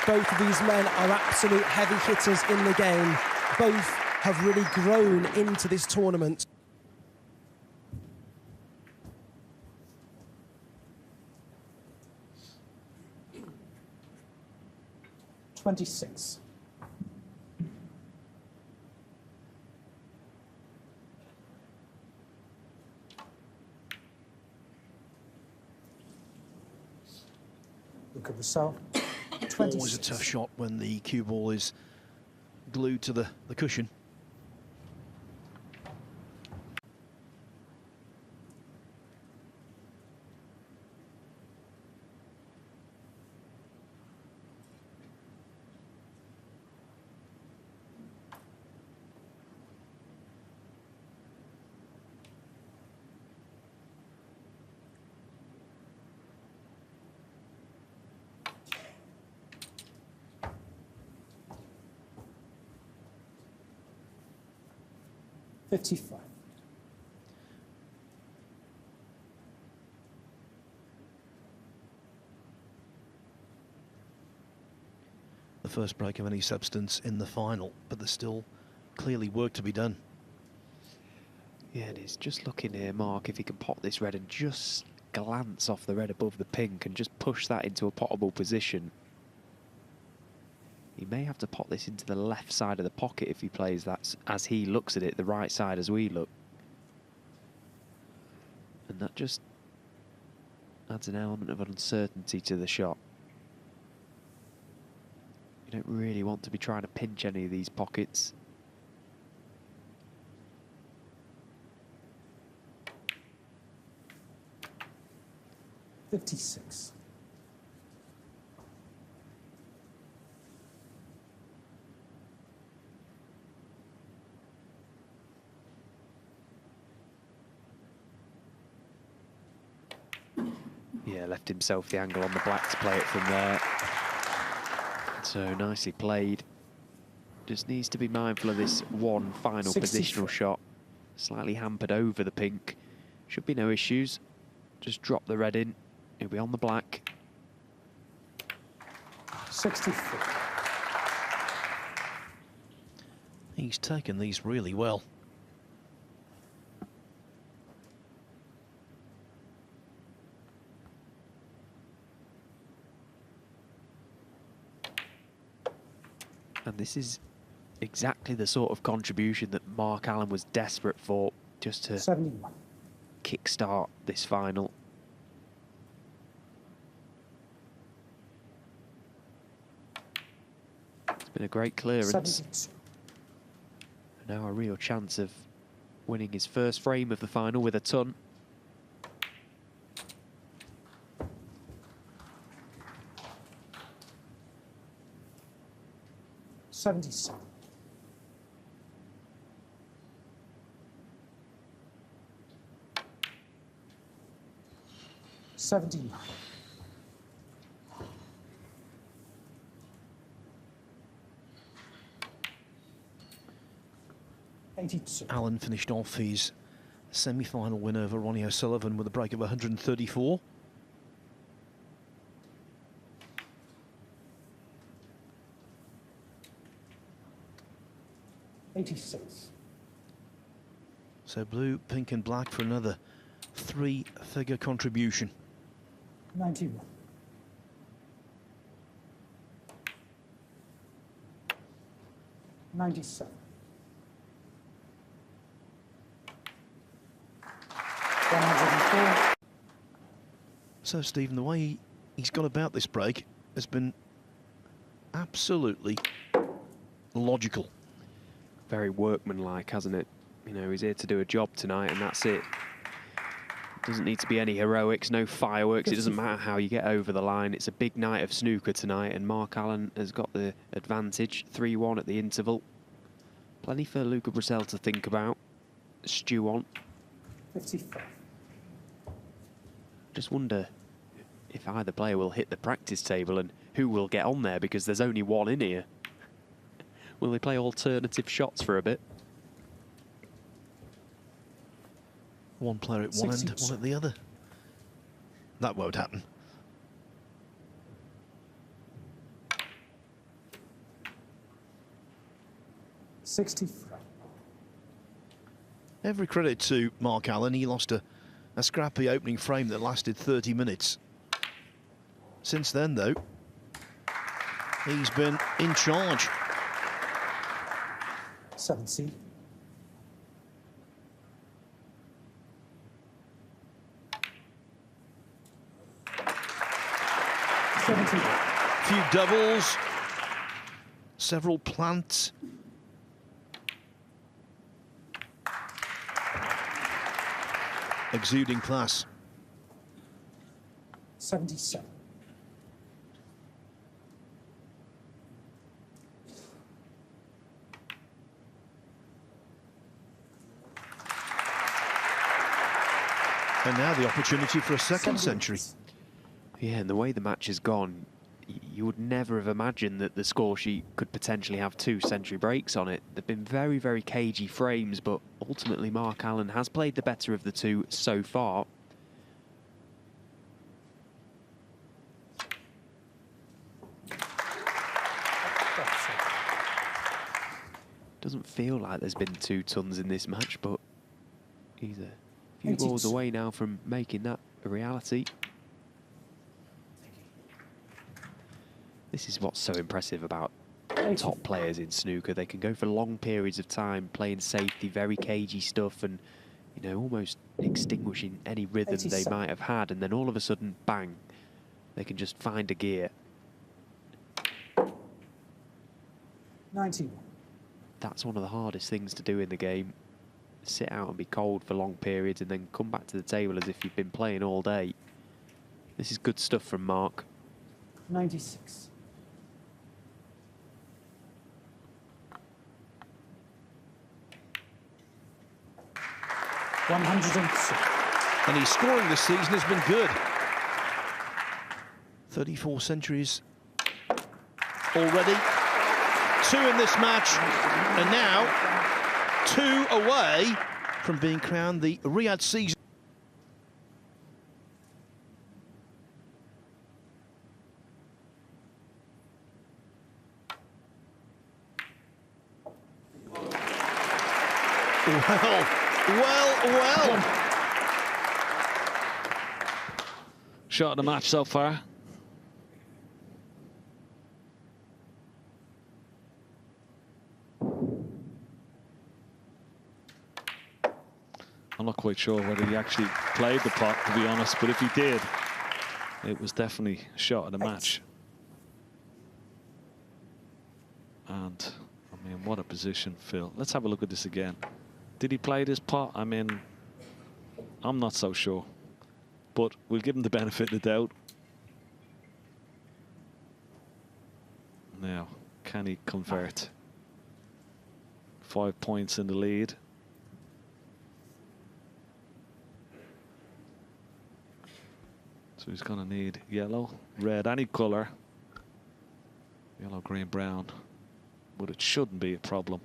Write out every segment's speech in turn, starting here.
Both of these men are absolute heavy hitters in the game. Both have really grown into this tournament. Luca, brecel. Always a tough shot when the cue ball is glued to the cushion. The first break of any substance in the final, but there's still clearly work to be done. Yeah, and he's just looking here, Mark, if he can pot this red and just glance off the red above the pink and just push that into a pottable position. He may have to pot this into the left side of the pocket if he plays that, as he looks at it, the right side as we look. And that just adds an element of uncertainty to the shot. You don't really want to be trying to pinch any of these pockets. Yeah, left himself the angle on the black to play it from there. So nicely played. Just needs to be mindful of this one final positional shot. Slightly hampered over the pink. Should be no issues. Just drop the red in. He'll be on the black. 64. He's taken these really well. And this is exactly the sort of contribution that Mark Allen was desperate for, just to 71. kickstart this final. It's been a great clearance. 72. Now a real chance of winning his first frame of the final with a ton. $77. 79. 82. Allen finished off his semi-final win over Ronnie O'Sullivan with a break of 134. 86. So blue, pink and black for another three-figure contribution. 91. 97. 104. So, Stephen, the way he's gone about this break has been absolutely logical. Very workmanlike, hasn't it? You know, he's here to do a job tonight, and that's it. Doesn't need to be any heroics, no fireworks. It doesn't matter how you get over the line. It's a big night of snooker tonight, and Mark Allen has got the advantage. 3-1 at the interval. Plenty for Luca brecel to think about, stew on. 55. Just wonder if either player will hit the practice table and who will get on there, because there's only one in here. Will they play alternative shots for a bit? One player at one end, one at the other. That won't happen. 63. Every credit to Mark Allen. He lost a scrappy opening frame that lasted 30 minutes. Since then, though, he's been in charge. 70. A few doubles, several plants. Exuding class. 77. And now the opportunity for a second century. Yeah, and the way the match has gone, you would never have imagined that the score sheet could potentially have 2 century breaks on it. They've been very, very cagey frames, but ultimately Mark Allen has played the better of the two so far. Doesn't feel like there's been 2 tons in this match, but he's a few balls away now from making that a reality. This is what's so impressive about top players in snooker. They can go for long periods of time playing safety, very cagey stuff, and you know, almost extinguishing any rhythm they might have had, and then all of a sudden, bang, they can just find a gear. 91. That's one of the hardest things to do in the game. Sit out and be cold for long periods and then come back to the table as if you've been playing all day. This is good stuff from Mark. 96. And his scoring this season has been good. 34 centuries already. 2 in this match, and now 2 away from being crowned the Riyadh season. Well. Shot of the match so far. I'm not quite sure whether he actually played the pot, to be honest, but if he did, it was definitely a shot of the match. And, I mean, what a position, Phil. Let's have a look at this again. Did he play this pot? I mean, I'm not so sure. But we'll give him the benefit of the doubt. Now, can he convert? 5 points in the lead. So he's going to need yellow, red, any colour. Yellow, green, brown. But it shouldn't be a problem.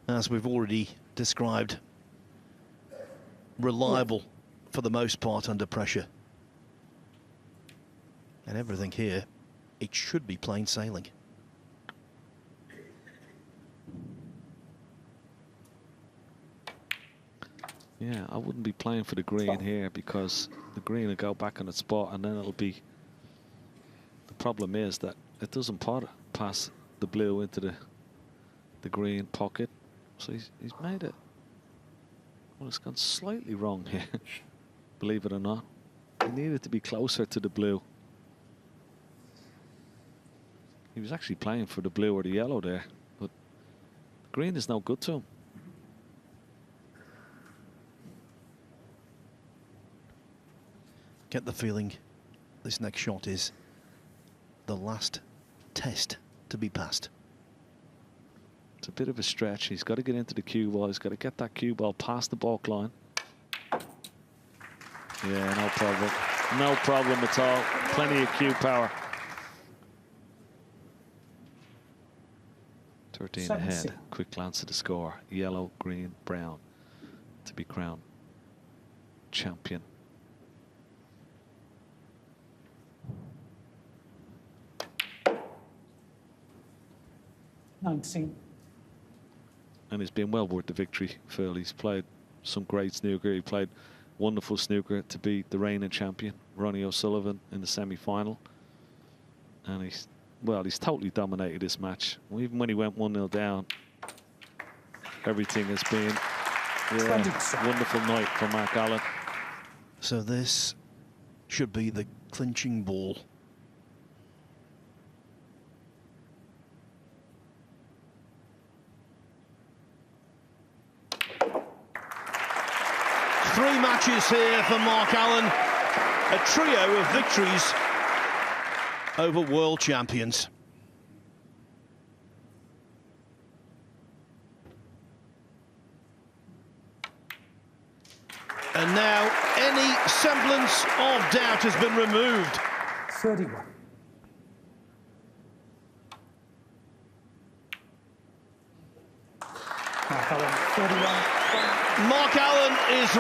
As we've already described, reliable for the most part under pressure. And everything here, it should be plain sailing. Yeah, I wouldn't be playing for the green here because the green will go back on its spot and then it'll be... The problem is that it doesn't pass the blue into the green pocket. So he's made it. Well, it's gone slightly wrong here, believe it or not. He needed to be closer to the blue. He was actually playing for the blue or the yellow there, but the green is no good to him. Get the feeling this next shot is the last test to be passed. It's a bit of a stretch. He's got to get into the cue ball. He's got to get that cue ball past the balk line. Yeah, no problem. No problem at all. Plenty of cue power. 13 ahead. Quick glance at the score. Yellow, green, brown to be crowned champion. 19. And it's been well worth the victory, Phil. He's played some great snooker. He played wonderful snooker to beat the reigning champion, Ronnie O'Sullivan, in the semi-final. And he's totally dominated this match. Even when he went 1-0 down, everything has been a wonderful night for Mark Allen. So this should be the clinching ball. Three matches here for Mark Allen, a trio of victories over world champions. And now any semblance of doubt has been removed. 31. Mark Allen, 31. Mark Allen is